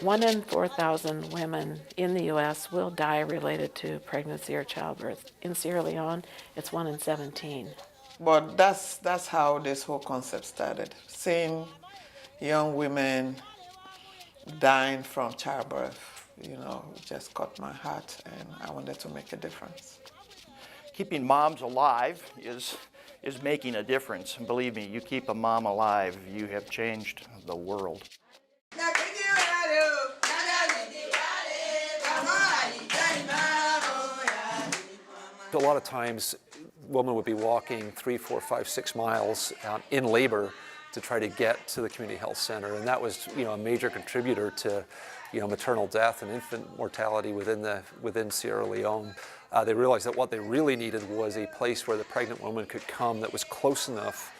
One in 4,000 women in the U.S. will die related to pregnancy or childbirth. In Sierra Leone, it's 1 in 17. But that's how this whole concept started. Seeing young women dying from childbirth, it just caught my heart, and I wanted to make a difference. Keeping moms alive is making a difference. And believe me, you keep a mom alive, you have changed the world. A lot of times, women would be walking 3, 4, 5, 6 miles in labor to try to get to the community health center, and that was, a major contributor to, maternal death and infant mortality within Sierra Leone. They realized that what they really needed was a place where the pregnant woman could come that was close enough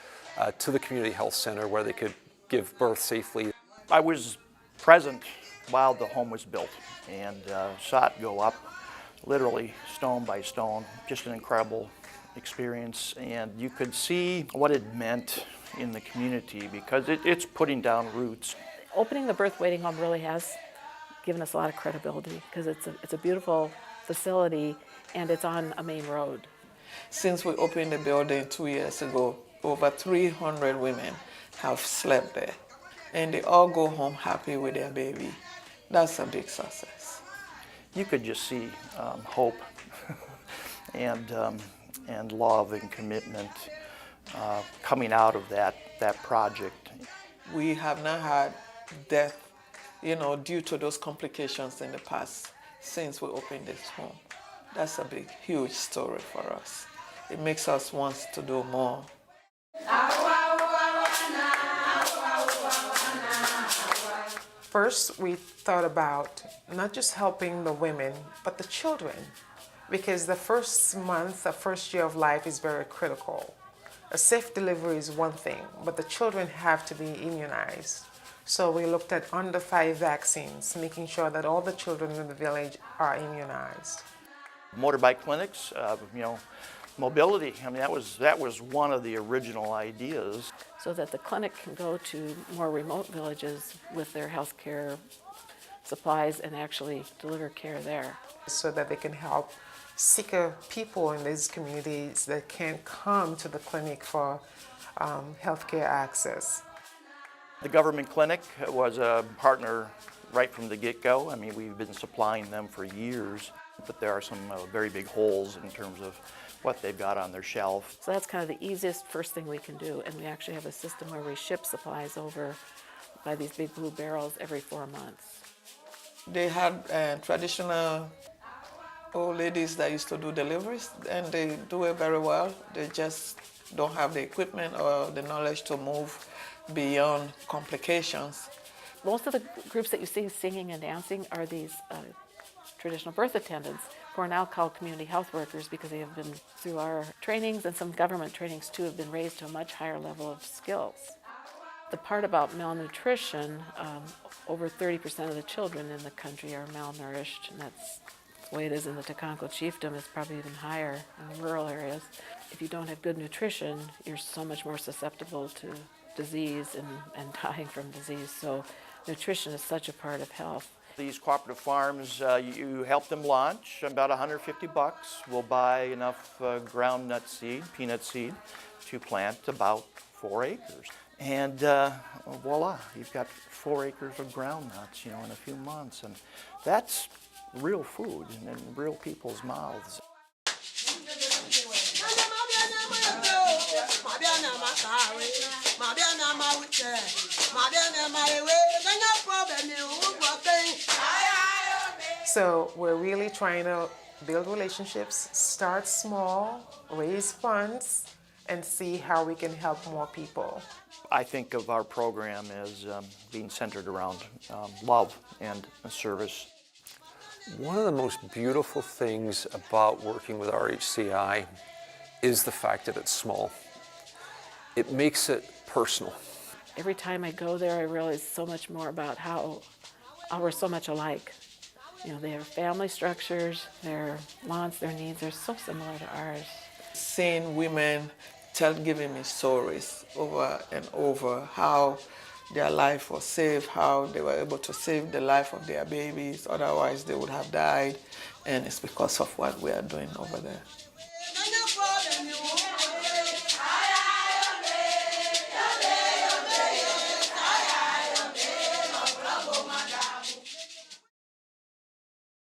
to the community health center where they could give birth safely. I was present while the home was built and saw it go up, literally stone by stone. Just an incredible experience, and you could see what it meant in the community because it's putting down roots. Opening the birth waiting home really has given us a lot of credibility because it's a beautiful facility and it's on a main road. Since we opened the building 2 years ago, over 300 women have slept there, and they all go home happy with their baby. That's a big success. You could just see hope and love and commitment coming out of that project. We have not had death, due to those complications in the past since we opened this home. That's a big, huge story for us. It makes us want to do more. First, we thought about not just helping the women, but the children, because the first month, the first year of life is very critical. A safe delivery is one thing, but the children have to be immunized. So we looked at under 5 vaccines, making sure that all the children in the village are immunized. Motorbike clinics, mobility. I mean, that was one of the original ideas. So that the clinic can go to more remote villages with their health care supplies and actually deliver care there. So that they can help sicker people in these communities that can't come to the clinic for healthcare access. The government clinic was a partner right from the get-go. I mean, we've been supplying them for years, but there are some very big holes in terms of what they've got on their shelf. So that's kind of the easiest first thing we can do, and we actually have a system where we ship supplies over by these big blue barrels every 4 months. They had traditional old ladies that used to do deliveries, and they do it very well. They just don't have the equipment or the knowledge to move beyond complications. Most of the groups that you see singing and dancing are these traditional birth attendants who are now called community health workers because they have been, through our trainings and some government trainings too, have been raised to a much higher level of skills. The part about malnutrition, over 30% of the children in the country are malnourished, and that's the way it is in the Taconco chiefdom. It's probably even higher in the rural areas. If you don't have good nutrition, you're so much more susceptible to disease and dying from disease. So nutrition is such a part of health. These cooperative farms, you help them launch, about $150. We'll buy enough ground nut seed, peanut seed, to plant about 4 acres. And voila, you've got 4 acres of ground nuts, in a few months. And that's real food in real people's mouths. So we're really trying to build relationships, start small, raise funds, and see how we can help more people. I think of our program as being centered around love and service. One of the most beautiful things about working with RHCI is the fact that it's small. It makes it personal. Every time I go there, I realize so much more about how we're so much alike. Their family structures, their wants, their needs are so similar to ours. Seeing women giving me stories over and over how their life was saved, how they were able to save the life of their babies, otherwise they would have died, and it's because of what we are doing over there.